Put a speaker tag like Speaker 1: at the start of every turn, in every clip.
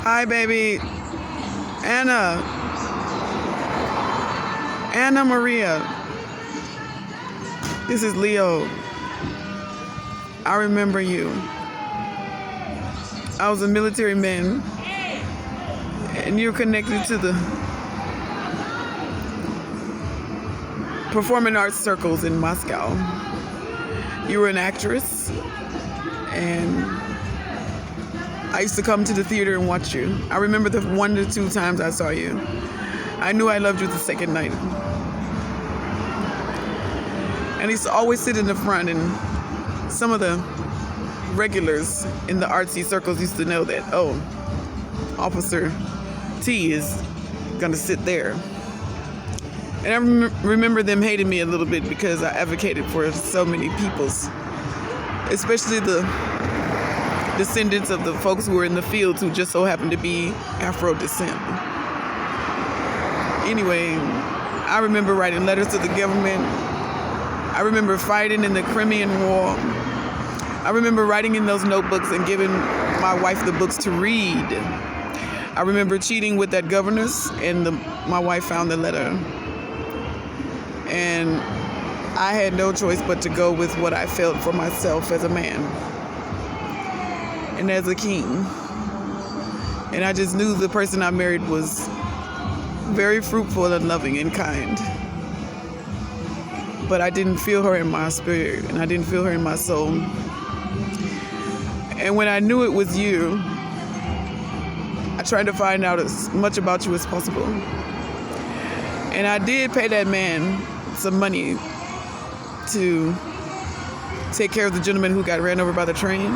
Speaker 1: Hi, baby. Anna. Anna Maria. This is Leo. I remember you. I was a military man, and you're connected to the performing arts circles in Moscow. You were an actress, and I used to come to the theater and watch you. I remember the 1 to 2 times I saw you. I knew I loved you the second night. And I used to always sit in the front, and some of the regulars in the artsy circles used to know that, oh, Officer T is gonna sit there. And I remember them hating me a little bit because I advocated for so many peoples, especially the descendants of the folks who were in the fields who just so happened to be Afro descent. Anyway, I remember writing letters to the government. I remember fighting in the Crimean War. I remember writing in those notebooks and giving my wife the books to read. I remember cheating with that governess, and my wife found the letter. And I had no choice but to go with what I felt for myself as a man and as a king. And I just knew the person I married was very fruitful and loving and kind. But I didn't feel her in my spirit, and I didn't feel her in my soul. And when I knew it was you, I tried to find out as much about you as possible. And I did pay that man some money to take care of the gentleman who got ran over by the train.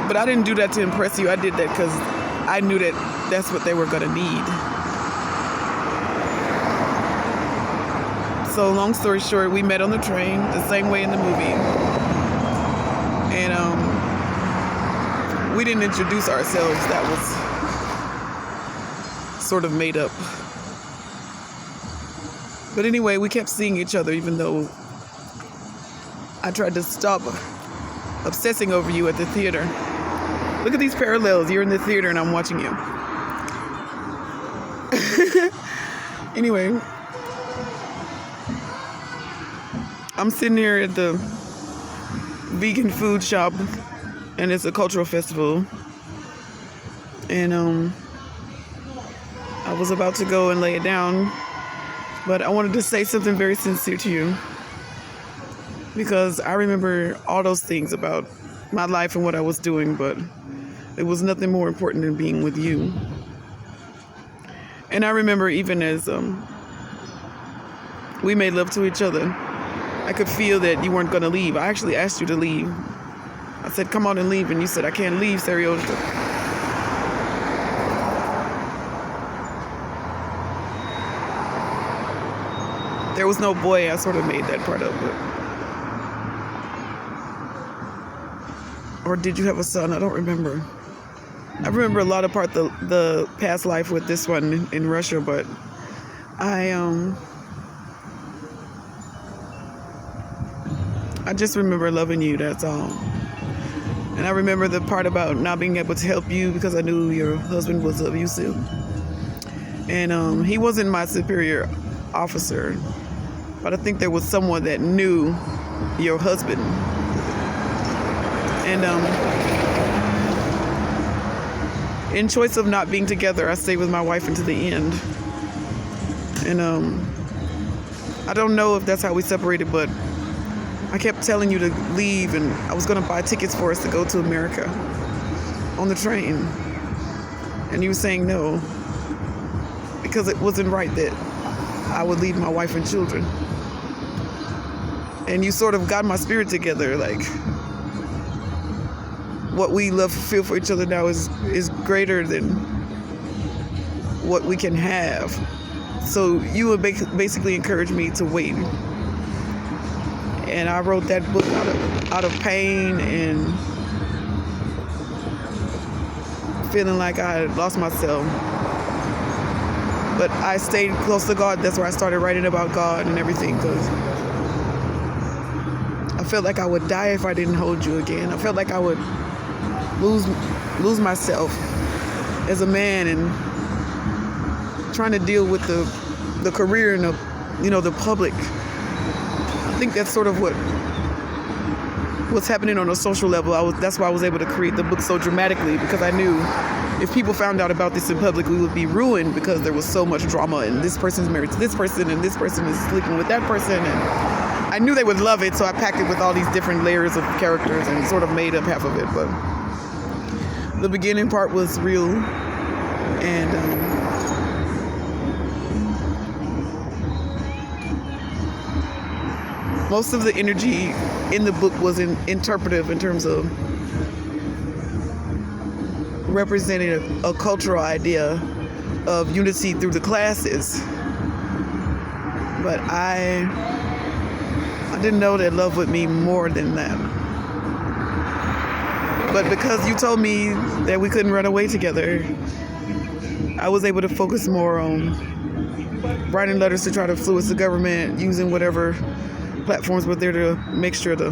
Speaker 1: But I didn't do that to impress you. I did that because I knew that that's what they were going to need. So long story short, we met on the train the same way in the movie. And we didn't introduce ourselves. That was sort of made up. But anyway, we kept seeing each other even though I tried to stop obsessing over you at the theater. Look at these parallels. You're in the theater and I'm watching you. Anyway, I'm sitting here at the vegan food shop, and it's a cultural festival. And I was about to go and lay it down, but I wanted to say something very sincere to you, because I remember all those things about my life and what I was doing, but it was nothing more important than being with you. And I remember even as we made love to each other, I could feel that you weren't going to leave. I actually asked you to leave. I said, come on and leave. And you said, I can't leave, Serioja. There was no boy. I sort of made that part of it. Or did you have a son? I don't remember. I remember a lot of the past life with this one in Russia, but I just remember loving you, that's all. And I remember the part about not being able to help you because I knew your husband was abusive. And he wasn't my superior officer, but I think there was someone that knew your husband. And in choice of not being together, I stayed with my wife until the end. And I don't know if that's how we separated, but I kept telling you to leave, and I was going to buy tickets for us to go to America on the train. And you were saying no, because it wasn't right that I would leave my wife and children. And you sort of got my spirit together, like what we feel for each other now is greater than what we can have. So you would basically encourage me to wait. And I wrote that book out of pain and feeling like I had lost myself. But I stayed close to God. That's where I started writing about God and everything, because I felt like I would die if I didn't hold you again. I felt like I would lose lose myself as a man and trying to deal with the career and the public. I think that's sort of what's happening on a social level. That's why I was able to create the book so dramatically, because I knew if people found out about this in public, we would be ruined, because there was so much drama and this person's married to this person and this person is sleeping with that person, and I knew they would love it, so I packed it with all these different layers of characters and sort of made up half of it. But the beginning part was real, and most of the energy in the book was interpretive in terms of representing a cultural idea of unity through the classes. But I didn't know that love would mean more than that. But because you told me that we couldn't run away together, I was able to focus more on writing letters to try to influence the government, using whatever platforms were there to make sure the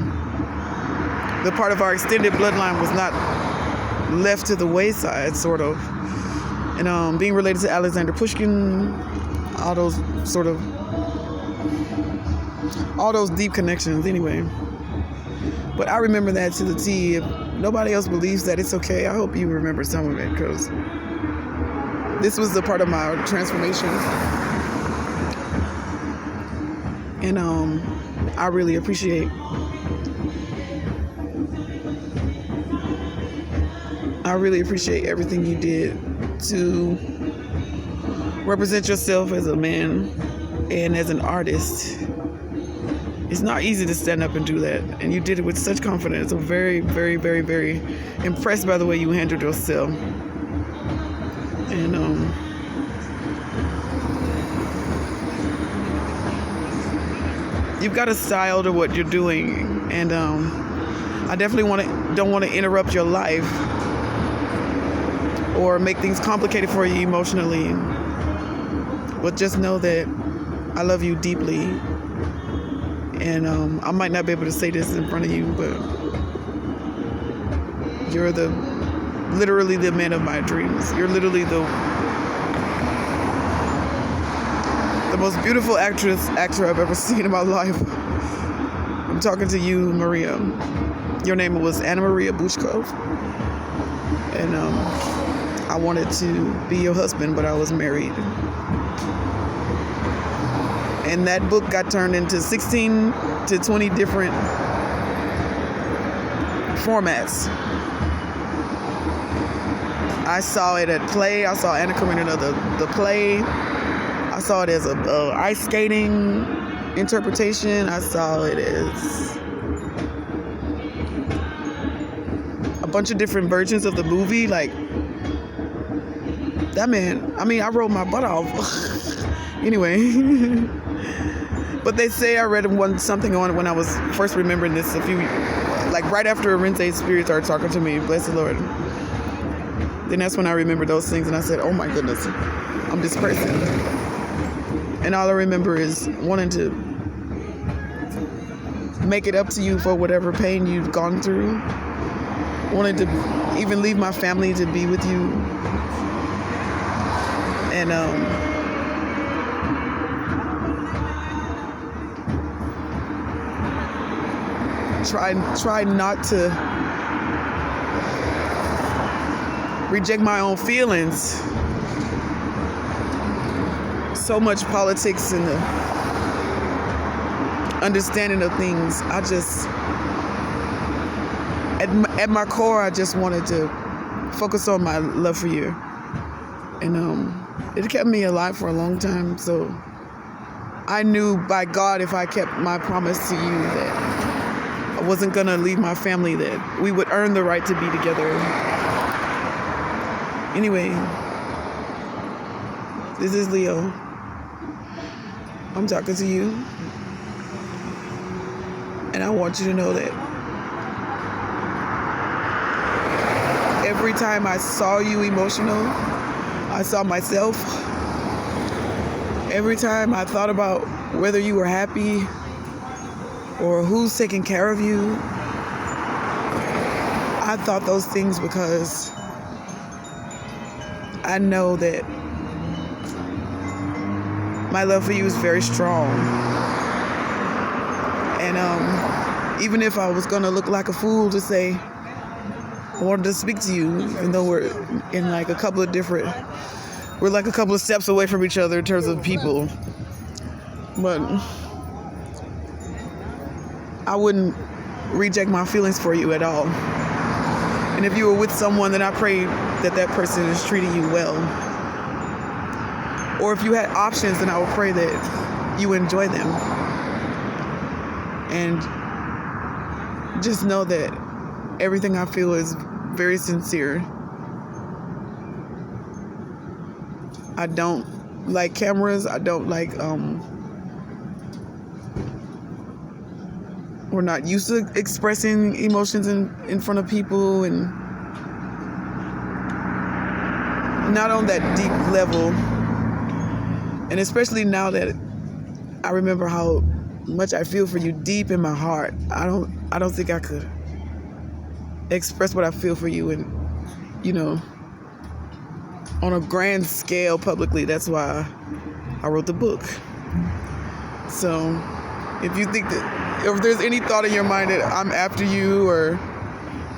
Speaker 1: part of our extended bloodline was not left to the wayside, sort of. And being related to Alexander Pushkin, all those deep connections anyway. But I remember that to the T. If nobody else believes that, it's okay. I hope you remember some of it, because this was the part of my transformation. And I really appreciate everything you did to represent yourself as a man and as an artist. It's not easy to stand up and do that, and you did it with such confidence. I'm very, very, very, very impressed by the way you handled yourself. And you've got a style to what you're doing, and I definitely don't want to interrupt your life or make things complicated for you emotionally. But just know that I love you deeply. And I might not be able to say this in front of you, but you're literally the man of my dreams. You're literally the most beautiful actor I've ever seen in my life. I'm talking to you, Maria. Your name was Anna Maria Bushkov. And I wanted to be your husband, but I was married. And that book got turned into 16 to 20 different formats. I saw it at play. I saw Anna Karenina, the play. I saw it as a ice skating interpretation. I saw it as a bunch of different versions of the movie. Like, that man, I wrote my butt off. Anyway. But they say I read something on it when I was first remembering this right after Arenze's spirit started talking to me, bless the Lord. Then that's when I remembered those things, and I said, oh my goodness, I'm this person. And all I remember is wanting to make it up to you for whatever pain you've gone through. Wanted to even leave my family to be with you. And try not to reject my own feelings. So much politics and the understanding of things. I just, at my core, I just wanted to focus on my love for you. And it kept me alive for a long time. So I knew by God, if I kept my promise to you that I wasn't going to leave my family, that we would earn the right to be together. Anyway, this is Leo. I'm talking to you. And I want you to know that every time I saw you emotional, I saw myself. Every time I thought about whether you were happy or who's taking care of you, I I thought those things because I know that my love for you is very strong. And even if I was going to look like a fool to say I wanted to speak to you, even though we're in like a couple of steps away from each other in terms of people. But I wouldn't reject my feelings for you at all. And if you were with someone, then I pray that that person is treating you well. Or if you had options, then I would pray that you enjoy them. And just know that everything I feel is very sincere. I don't like cameras. I don't like, we're not used to expressing emotions in front of people, and not on that deep level. And especially now that I remember how much I feel for you deep in my heart, I don't think I could express what I feel for you and, on a grand scale publicly. That's why I wrote the book. So if you think that, if there's any thought in your mind that I'm after you or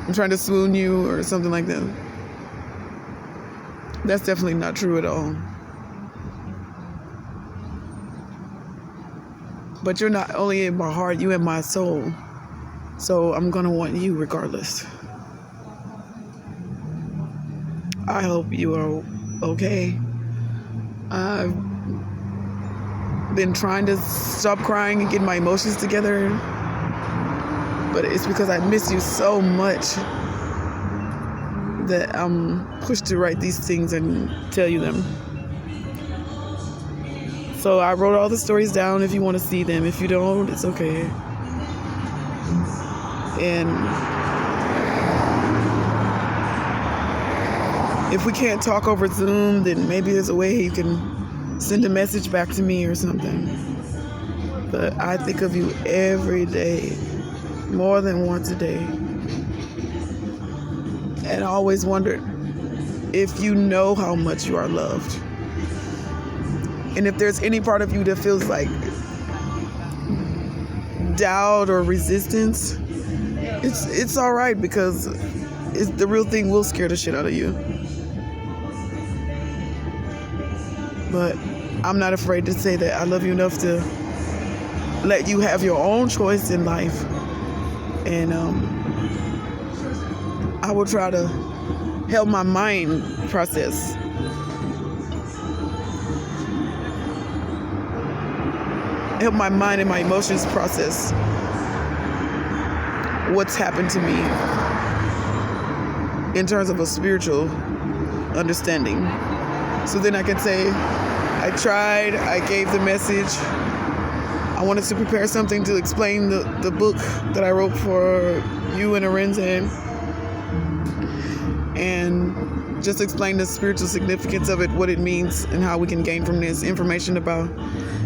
Speaker 1: I'm trying to swoon you or something like that, that's definitely not true at all. But you're not only in my heart, you're in my soul. So I'm going to want you regardless. I hope you are okay. I've been trying to stop crying and get my emotions together, but it's because I miss you so much that I'm pushed to write these things and tell you them. So I wrote all the stories down if you want to see them. If you don't, it's okay. And if we can't talk over Zoom, then maybe there's a way you can send a message back to me or something. But I think of you every day, more than once a day. And I always wondered if you know how much you are loved. And if there's any part of you that feels like doubt or resistance, it's all right, because the real thing will scare the shit out of you. But I'm not afraid to say that I love you enough to let you have your own choice in life. And I will try to help my mind process. Help my mind and my emotions process what's happened to me in terms of a spiritual understanding. So then I can say, I tried, I gave the message. I wanted to prepare something to explain the book that I wrote for you and Arenze, and just explain the spiritual significance of it, what it means, and how we can gain from this information about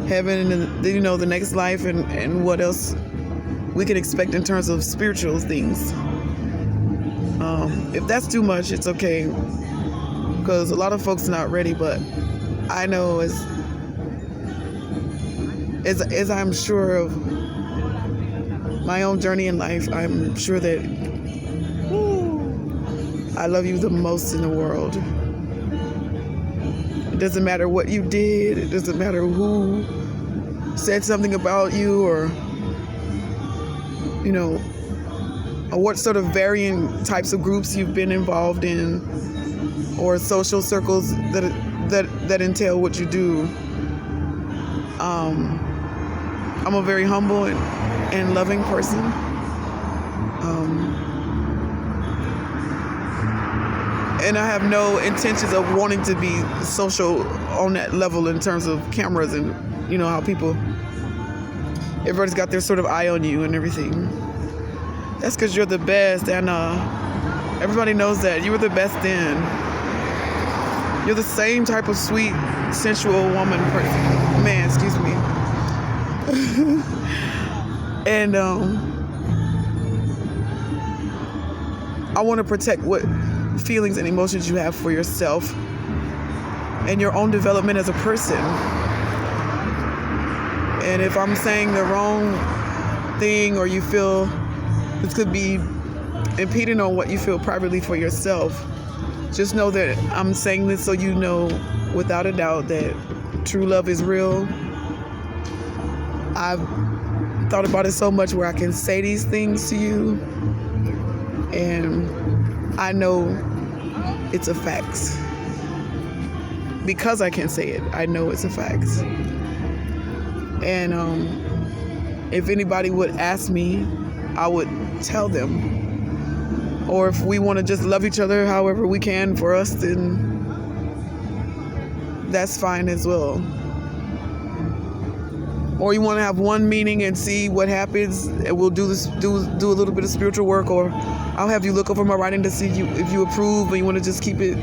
Speaker 1: heaven and the next life, and what else we can expect in terms of spiritual things. If that's too much, it's okay, because a lot of folks are not ready. But I know as I'm sure of my own journey in life, I'm sure that I love you the most in the world. It doesn't matter what you did. It doesn't matter who said something about you, or what sort of varying types of groups you've been involved in, or social circles that entail what you do. I'm a very humble and loving person. And I have no intentions of wanting to be social on that level in terms of cameras and, how everybody's got their sort of eye on you and everything. That's because you're the best, and everybody knows that. You were the best then. You're the same type of sweet, sensual woman person. Man, excuse me. And I want to protect what feelings and emotions you have for yourself and your own development as a person. And if I'm saying the wrong thing, or you feel this could be impeding on what you feel privately for yourself, just know that I'm saying this so you know without a doubt that true love is real. I've thought about it so much where I can say these things to you, and I know it's a fact. Because I can say it, I know it's a fact. And if anybody would ask me, I would tell them. Or if we want to just love each other however we can for us, then that's fine as well. Or you want to have one meeting and see what happens, and we'll do a little bit of spiritual work, or I'll have you look over my writing to see if you approve, and you want to just keep it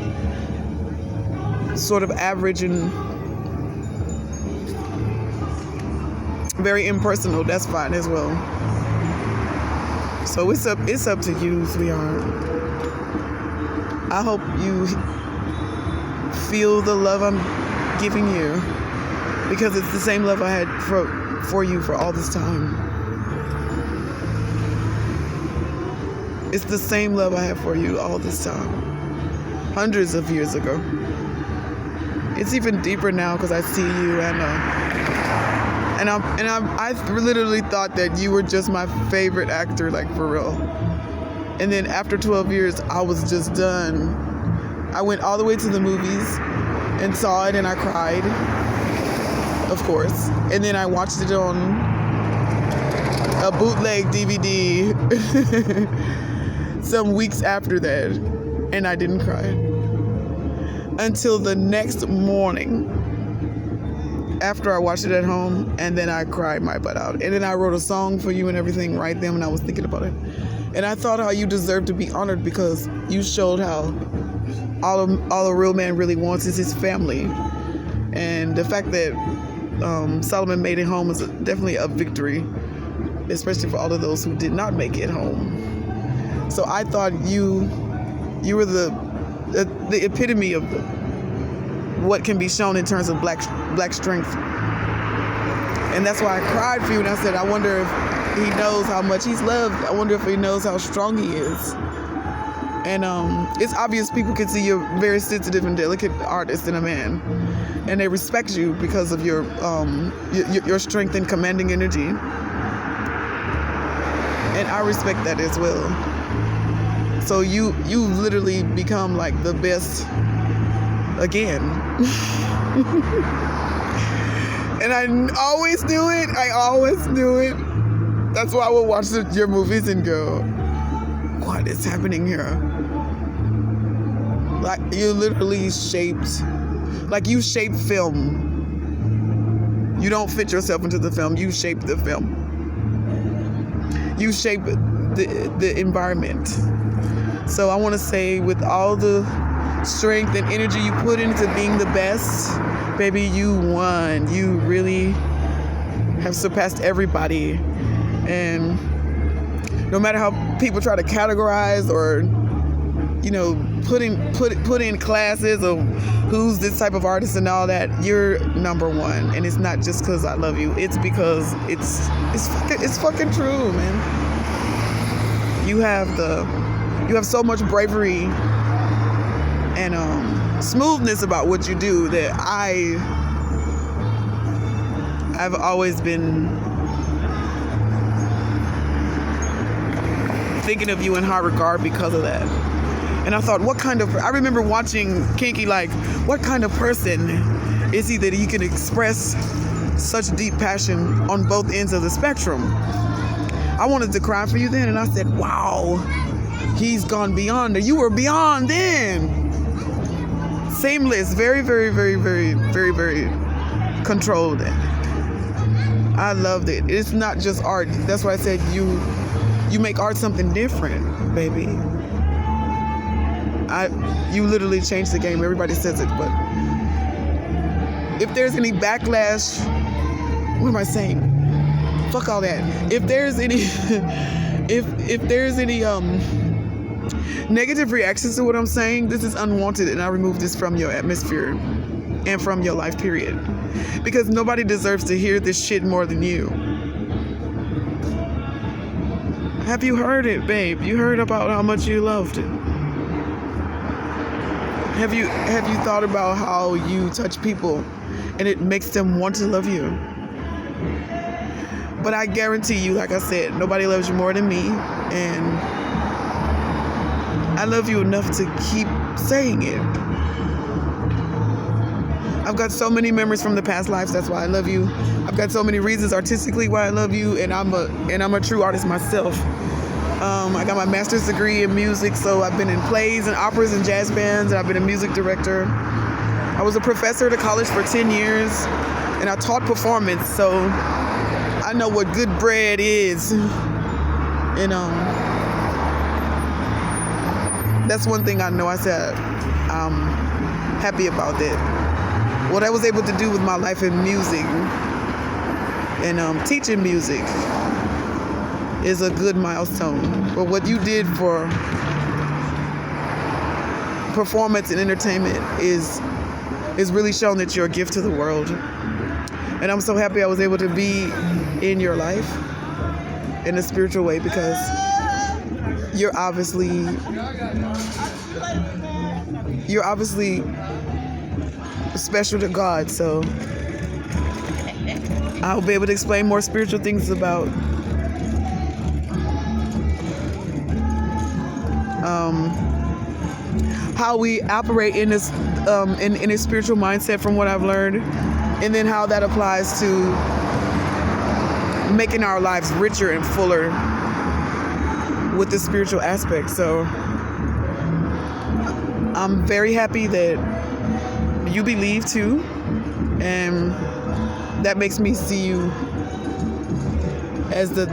Speaker 1: sort of average and very impersonal, that's fine as well. So it's up to you, sweetheart. I hope you feel the love I'm giving you, because it's the same love I had for you for all this time. It's the same love I had for you all this time, hundreds of years ago. It's even deeper now because I see you, and I literally thought that you were just my favorite actor, like for real. And then after 12 years, I was just done. I went all the way to the movies and saw it, and I cried, of course. And then I watched it on a bootleg DVD some weeks after that, and I didn't cry until the next morning after I watched it at home, and then I cried my butt out. And then I wrote a song for you and everything right then when I was thinking about it. And I thought how you deserve to be honored, because you showed how all a real man really wants is his family. And the fact that Solomon made it home is definitely a victory, especially for all of those who did not make it home. So I thought you were the epitome of what can be shown in terms of black strength. And that's why I cried for you, and I said, I wonder if he knows how much he's loved. I wonder if he knows how strong he is. And it's obvious people can see you're a very sensitive and delicate artist and a man, and they respect you because of your strength and commanding energy. And I respect that as well. So you literally become like the best again. And I always knew it. That's why I would watch your movies and go, what is happening here? Like, you literally shaped film. You don't fit yourself into the film. You shape the film. You shape the environment. So I want to say, with all the strength and energy you put into being the best, baby, you won. You really have surpassed everybody. And no matter how people try to categorize or, you know, put in classes of who's this type of artist and all that, you're number one. And it's not just because I love you. It's because it's fucking true, man. You have so much bravery and smoothness about what you do that I've always been thinking of you in high regard because of that. And I thought, I remember watching Kinky, like, what kind of person is he that he can express such deep passion on both ends of the spectrum? I wanted to cry for you then, and I said, wow, he's gone beyond. You were beyond then. Seamless, very, very, very, very, very, very controlled. I loved it. It's not just art. That's why I said you make art something different, baby. You literally changed the game. Everybody says it, but if there's any backlash, what am I saying? Fuck all that. If there's any, if there's any Negative reactions to what I'm saying, this is unwanted, and I remove this from your atmosphere and from your life, period. Because nobody deserves to hear this shit more than you. Have you heard it, babe? You heard about how much you loved it. Have you thought about how you touch people and it makes them want to love you? But I guarantee you, like I said, nobody loves you more than me, and I love you enough to keep saying it. I've got so many memories from the past lives, that's why I love you. I've got so many reasons artistically why I love you, and I'm a true artist myself. I got my master's degree in music, so I've been in plays and operas and jazz bands, and I've been a music director. I was a professor at a college for 10 years, and I taught performance, so I know what good bread is. And that's one thing I know. I said I'm happy about that. What I was able to do with my life in music and teaching music is a good milestone. But what you did for performance and entertainment is really shown that you're a gift to the world. And I'm so happy I was able to be in your life in a spiritual way, because you're obviously special to God. So I'll be able to explain more spiritual things about how we operate in this in a spiritual mindset, from what I've learned, and then how that applies to making our lives richer and fuller with the spiritual aspect. So I'm very happy that you believe too, and that makes me see you as the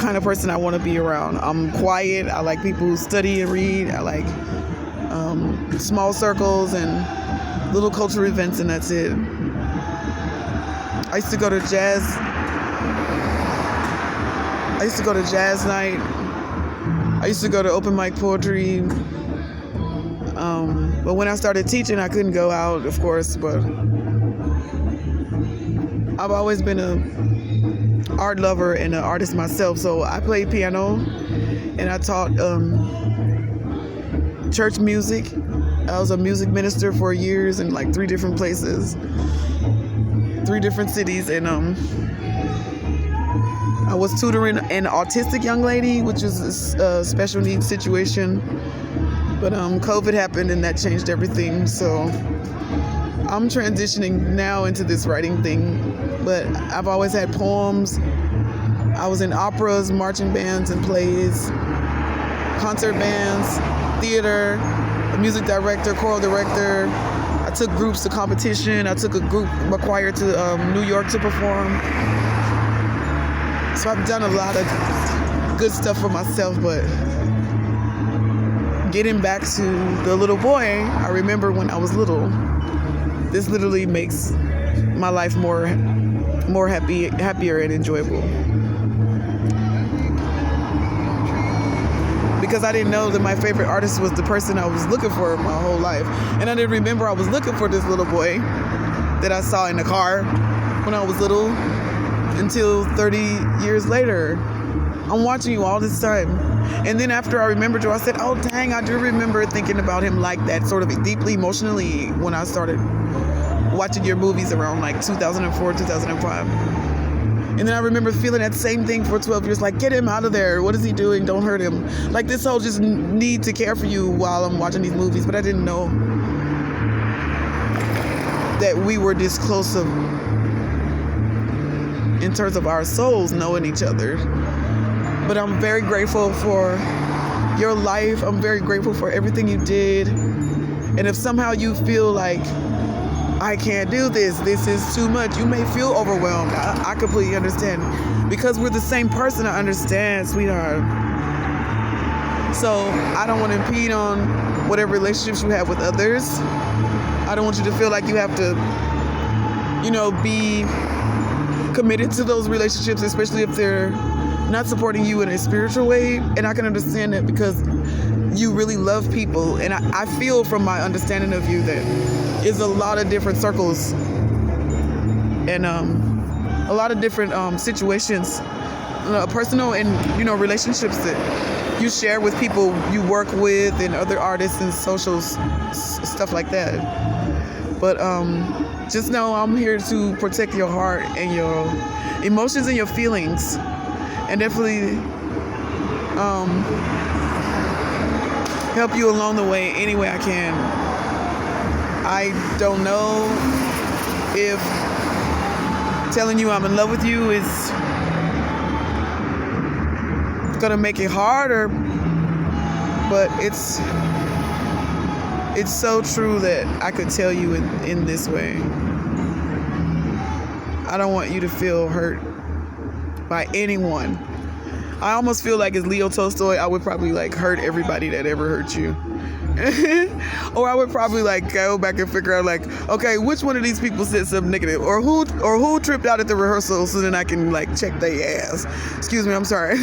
Speaker 1: kind of person I want to be around. I'm quiet. I like people who study and read. I like small circles and little cultural events, and that's it. I used to go to jazz night. I used to go to open mic poetry. But when I started teaching, I couldn't go out, of course, but I've always been an art lover and an artist myself. So I played piano and I taught church music. I was a music minister for years in like 3 different places, 3 different cities, and I was tutoring an autistic young lady, which was a special needs situation. But COVID happened and that changed everything. So I'm transitioning now into this writing thing. But I've always had poems. I was in operas, marching bands, and plays, concert bands, theater, a music director, choral director. I took groups to competition. I took a choir to New York to perform. So I've done a lot of good stuff for myself, but getting back to the little boy I remember when I was little, this literally makes my life more happier and enjoyable. Because I didn't know that my favorite artist was the person I was looking for my whole life. And I didn't remember I was looking for this little boy that I saw in the car when I was little until 30 years later. I'm watching you all this time. And then after I remembered you, I said, oh, dang, I do remember thinking about him like that, sort of deeply emotionally, when I started watching your movies around like 2004, 2005. And then I remember feeling that same thing for 12 years, like, get him out of there. What is he doing? Don't hurt him. Like this whole just need to care for you while I'm watching these movies. But I didn't know that we were this close in terms of our souls knowing each other. But I'm very grateful for your life. I'm very grateful for everything you did. And if somehow you feel like, I can't do this is too much, you may feel overwhelmed. I completely understand. Because we're the same person, I understand, sweetheart. So I don't want to impede on whatever relationships you have with others. I don't want you to feel like you have to, be committed to those relationships, especially if they're not supporting you in a spiritual way. And I can understand that because you really love people. And I feel from my understanding of you that it's a lot of different circles and a lot of different situations, personal and, relationships that you share with people you work with and other artists and socials, stuff like that. But just know I'm here to protect your heart and your emotions and your feelings, and definitely help you along the way any way I can. I don't know if telling you I'm in love with you is gonna make it harder, but it's so true that I could tell you in this way. I don't want you to feel hurt by anyone. I almost feel like as Leo Tolstoy, I would probably hurt everybody that ever hurt you. Or I would probably go back and figure out okay, which one of these people said something negative, or who tripped out at the rehearsal, so then I can check their ass. Excuse me, I'm sorry.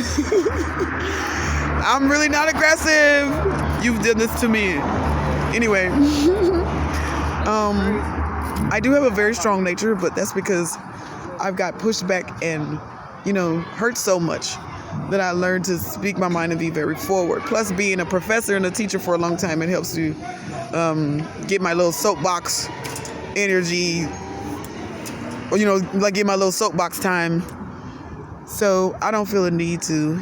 Speaker 1: I'm really not aggressive. You've done this to me. Anyway, I do have a very strong nature, but that's because I've got pushed back and, hurt so much that I learned to speak my mind and be very forward. Plus, being a professor and a teacher for a long time, it helps to get my little soapbox energy, or, get my little soapbox time. So I don't feel a need to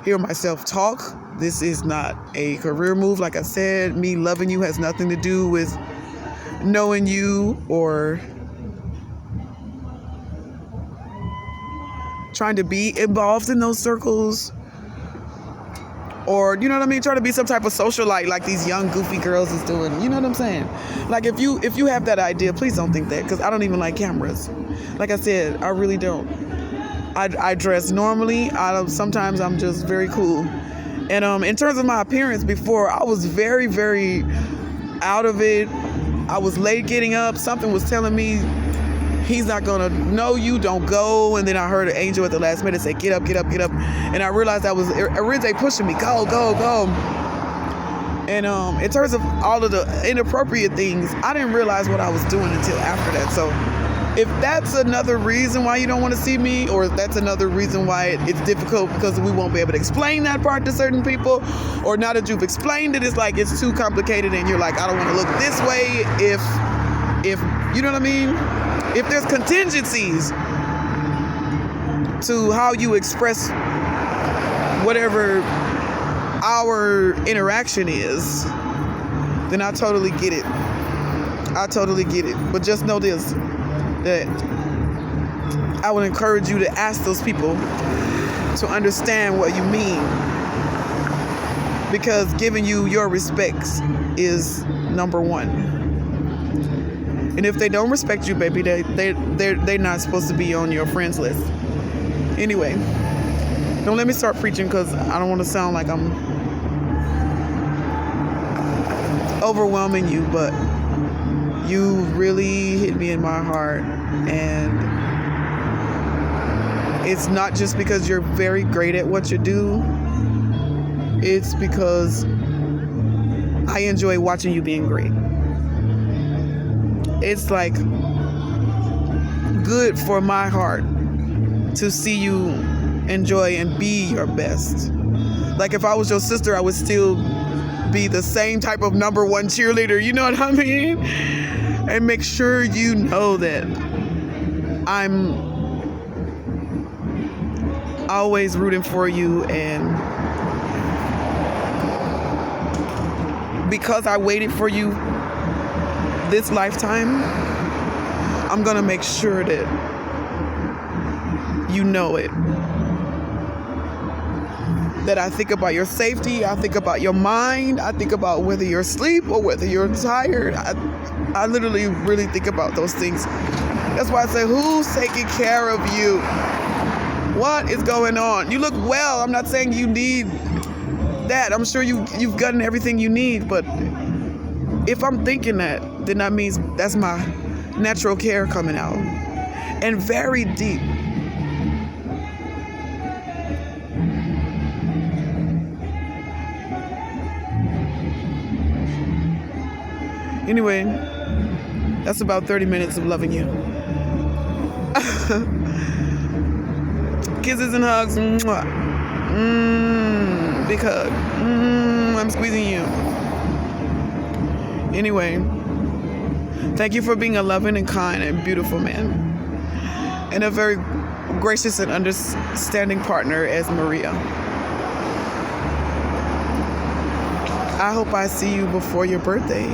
Speaker 1: hear myself talk. This is not a career move. Like I said, me loving you has nothing to do with knowing you or trying to be involved in those circles, or trying to be some type of socialite like these young goofy girls is doing. You know what I'm saying? If you have that idea, please don't think that, because I don't even like cameras. Like I said, I really don't. I dress normally. Sometimes I'm just very cool. And in terms of my appearance before, I was very, very out of it. I was late getting up. Something was telling me, he's not gonna know you, don't go. And then I heard an angel at the last minute say, get up, get up, get up. And I realized that was Arinze pushing me, go, go, go. And in terms of all of the inappropriate things, I didn't realize what I was doing until after that. So if that's another reason why you don't want to see me, or if that's another reason why it's difficult because we won't be able to explain that part to certain people, or now that you've explained it, it's too complicated and you're like, I don't want to look this way, if you know what I mean? If there's contingencies to how you express whatever our interaction is, then I totally get it. I totally get it. But just know this, that I would encourage you to ask those people to understand what you mean, because giving you your respects is number one. And if they don't respect you, baby, they're not supposed to be on your friends list. Anyway, don't let me start preaching, because I don't want to sound like I'm overwhelming you, but you really hit me in my heart. And it's not just because you're very great at what you do. It's because I enjoy watching you being great. It's good for my heart to see you enjoy and be your best. If I was your sister, I would still be the same type of number one cheerleader, you know what I mean? And make sure you know that I'm always rooting for you, and because I waited for you this lifetime, I'm gonna make sure that you know it. That I think about your safety, I think about your mind, I think about whether you're asleep or whether you're tired. I literally really think about those things. That's why I say, who's taking care of you? What is going on? You look well. I'm not saying you need that. I'm sure you've gotten everything you need, but if I'm thinking that, then that means that's my natural care coming out. And very deep. Anyway, that's about 30 minutes of loving you. Kisses and hugs. Mwah. Big hug. I'm squeezing you. Anyway, thank you for being a loving and kind and beautiful man, and a very gracious and understanding partner as Maria. I hope I see you before your birthday.